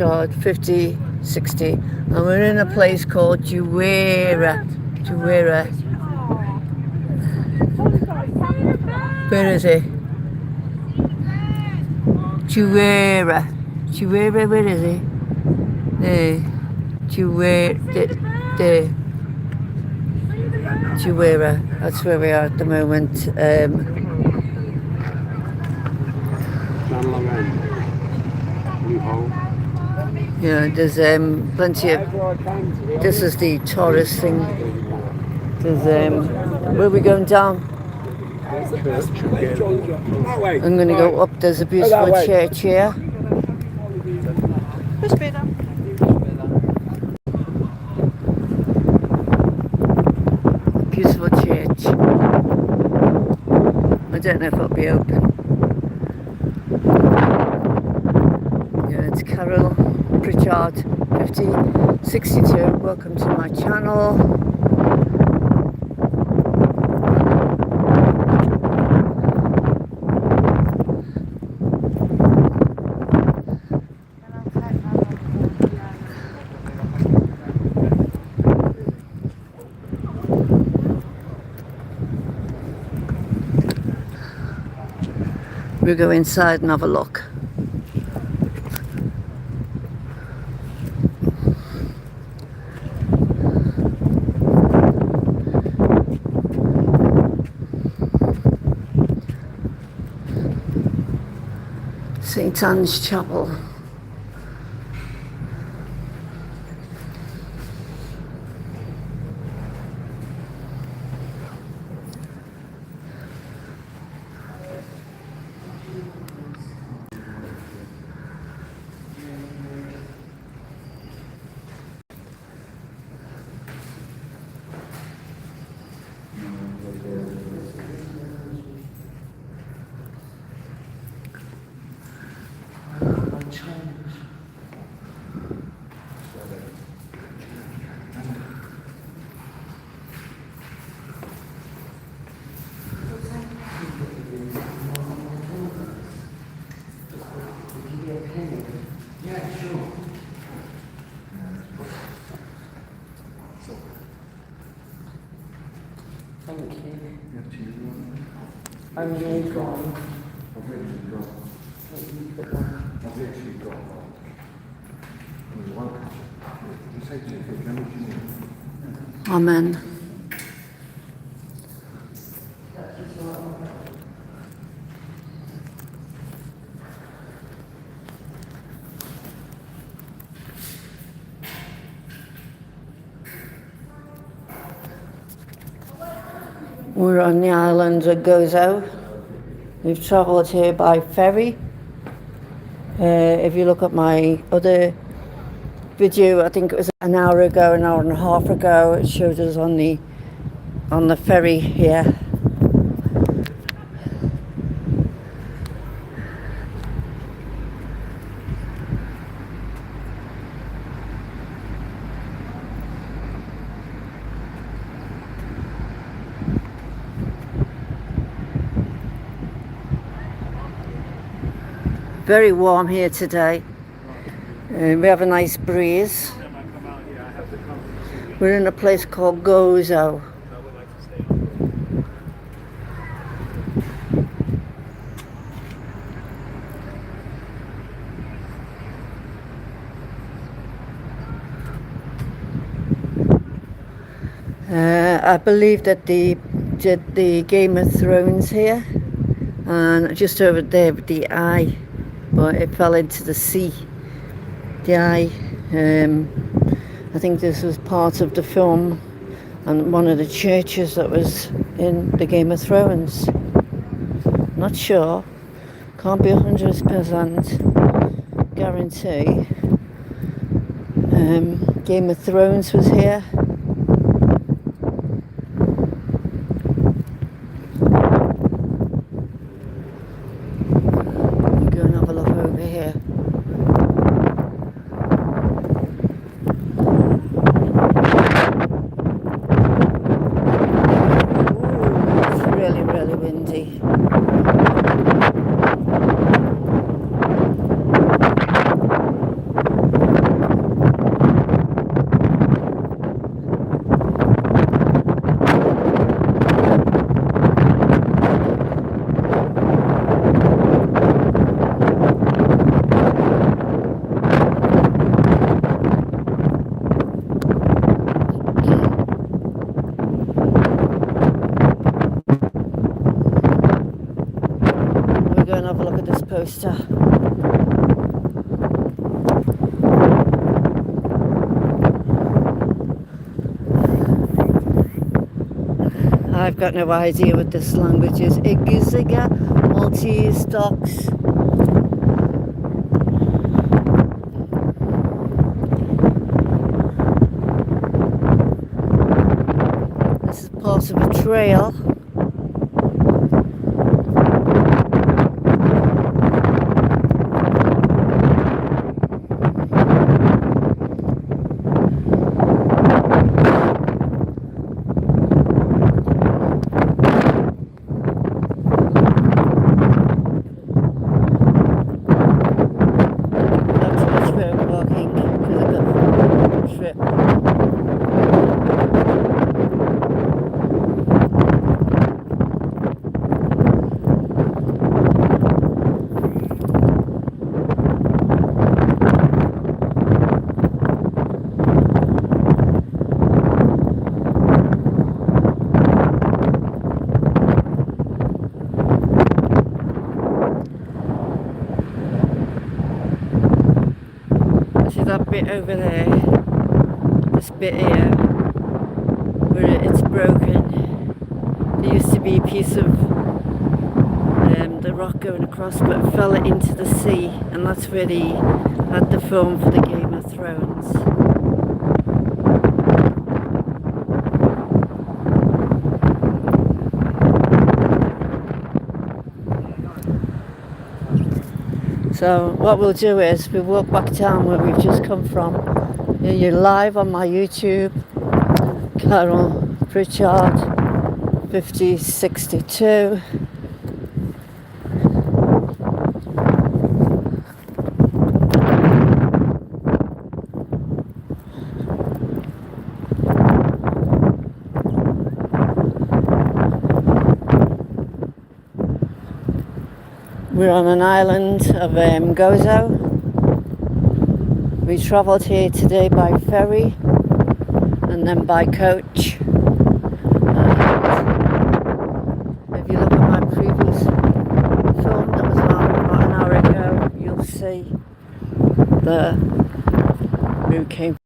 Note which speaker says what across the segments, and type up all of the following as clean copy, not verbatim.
Speaker 1: God, 50, 60. And we're in a place called Dewejra. Dewejra. Where is it? Dewejra. Dewejra, where is it? There. Dewejra. That's where we are at the moment. Yeah, there's plenty of. This is the tourist thing. There's where are we going down? I'm going to go up. There's a beautiful church here. Beautiful church. I don't know if it'll be open. Yeah, it's Carol Pritchard, 5062. Welcome to my channel. We'll go inside and have a look. St. Anne's Chapel. Thank you. I'm really gone.
Speaker 2: I've literally got one. You say to me, how much you need?
Speaker 1: Amen. We're on the island of Gozo. We've travelled here by ferry. If you look at my other video, I think it was an hour ago, an hour and a half ago, it showed us on the ferry here. Very warm here today. We have a nice breeze. We're in a place called Gozo. I believe that they did the Game of Thrones here, and just over there with the eye, but it fell into the sea. The eye. I think this was part of the film and one of the churches that was in the Game of Thrones. Not sure. Can't be 100% guarantee. Game of Thrones was here. Go and have a look over here. Really windy. I've got no idea what this language is. Iguziga, Maltese docks. This is part of a trail. See that bit over there, this bit here, where it's broken. There used to be a piece of the rock going across, but it fell into the sea, and that's where they had the film for the Game of Thrones. So what we'll do is we'll walk back down where we've just come from. You're live on my YouTube, Carol Pritchard 5062. We're on an island of Gozo. We travelled here today by ferry and then by coach. And if you look at my previous film that was on about an hour ago, you'll see the route came.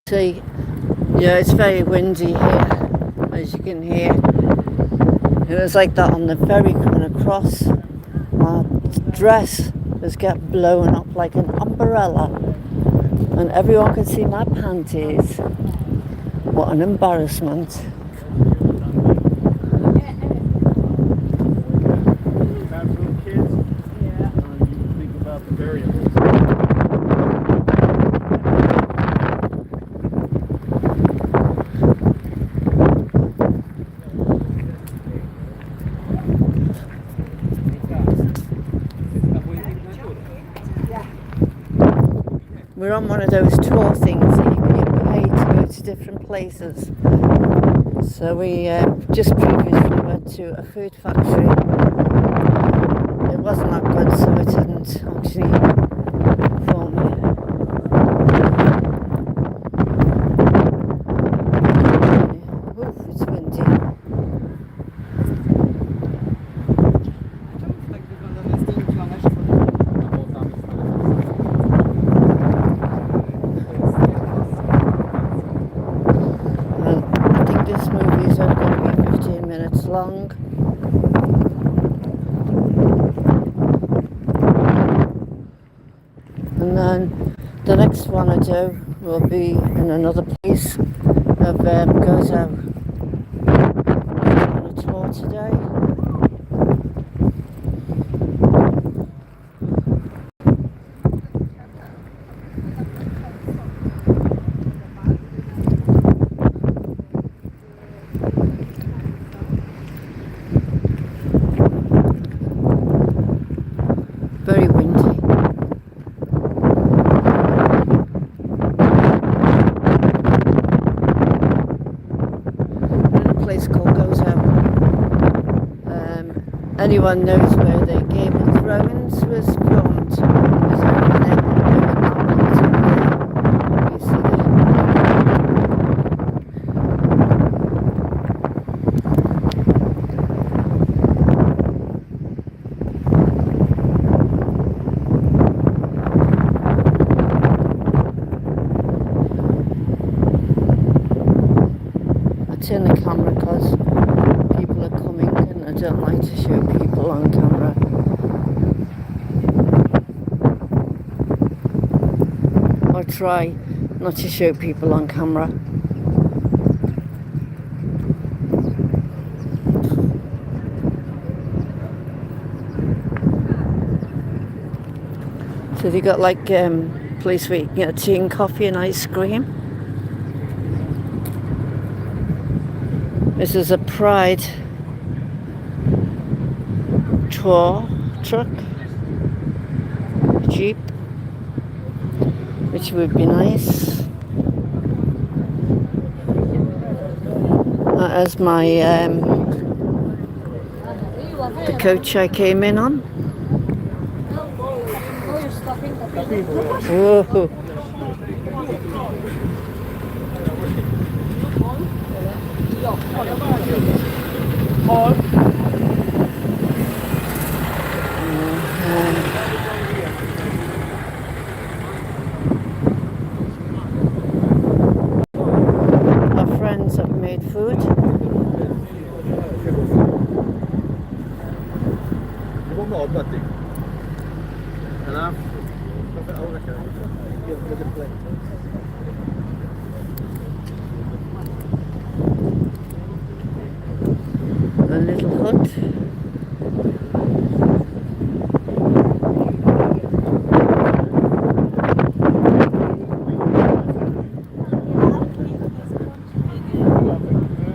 Speaker 1: See, yeah, it's very windy here, as you can hear. It was like that on the ferry coming across. My dress was getting blown up like an umbrella, and everyone could see my panties. What an embarrassment. We're on one of those tour things that you get paid to go to different places. So we just previously went to a food factory. It wasn't that good, so I didn't actually film it. Ooh, it's windy. This movie is only going to be 15 minutes long. And then the next one I do will be in another place of Gozo. On a tour today. Very windy. In a place called Gozo. Anyone knows where the Game of Thrones was filmed? Is over there. You see there. turn the camera because people are coming and I don't like to show people on camera. Or try not to show people on camera. So they got like place where you can get tea and coffee and ice cream. This is a Pride tour truck, Jeep, which would be nice. That is my the coach I came in on. Whoa. Our friends have made food. A little hut.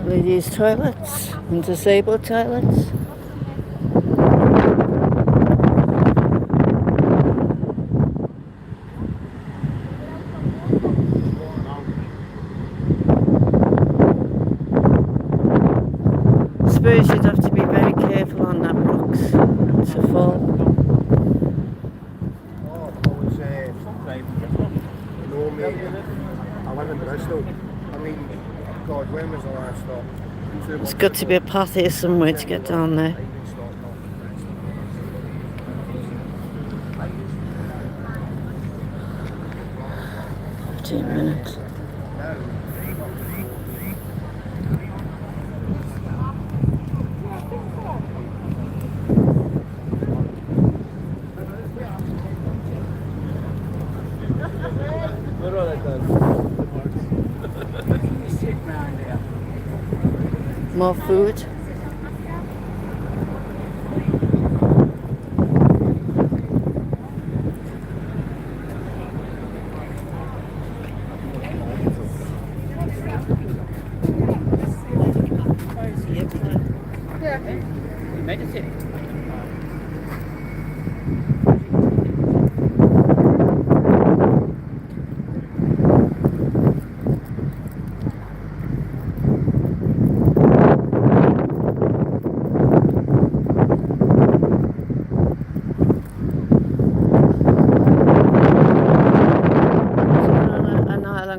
Speaker 1: Ladies' toilets and disabled toilets. I suppose you'd have to be very careful on that rocks to fall.
Speaker 2: I live in Bristol. I mean, God, when was the last stop?
Speaker 1: There's got to be a path here somewhere to get down there. 15 minutes. More food.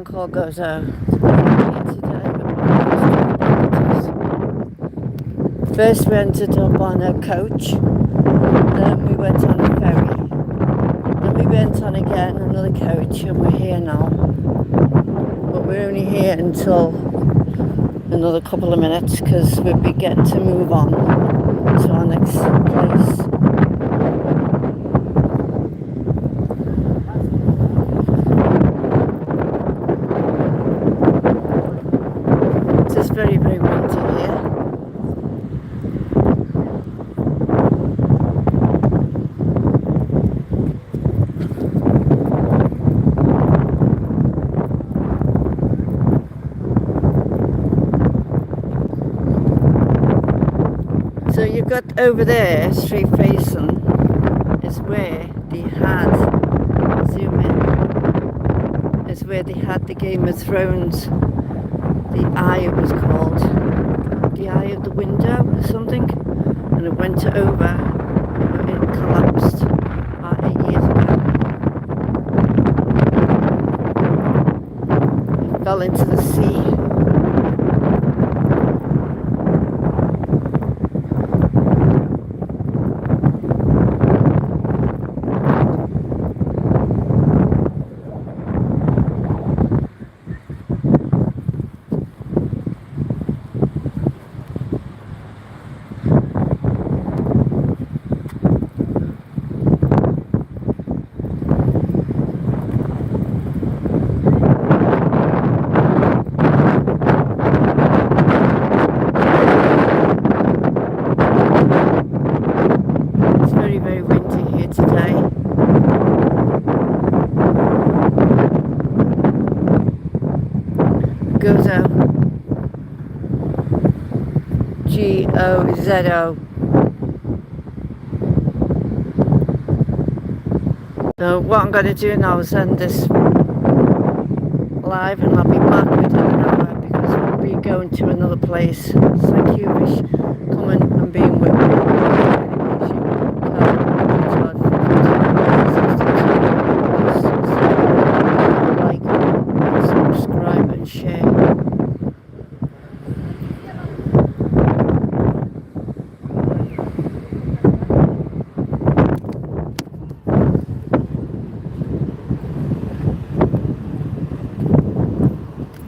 Speaker 1: Called Gozo. First we ended up on a coach, then we went on a ferry, then we went on again another coach, and we're here now. But we're only here until another couple of minutes because we'll be getting to move on to our next place. It's very, very windy here. So you've got over there, straight facing, is where they had, zoom in, is where they had the Game of Thrones. The Eye it was called, the Eye of the Window or something, and it went over, it collapsed about 8 years ago. It fell into the sea. Gozo. Gozo. So what I'm going to do now is end this live, and I'll be back within an hour because we'll be going to another place. Thank you for coming and being with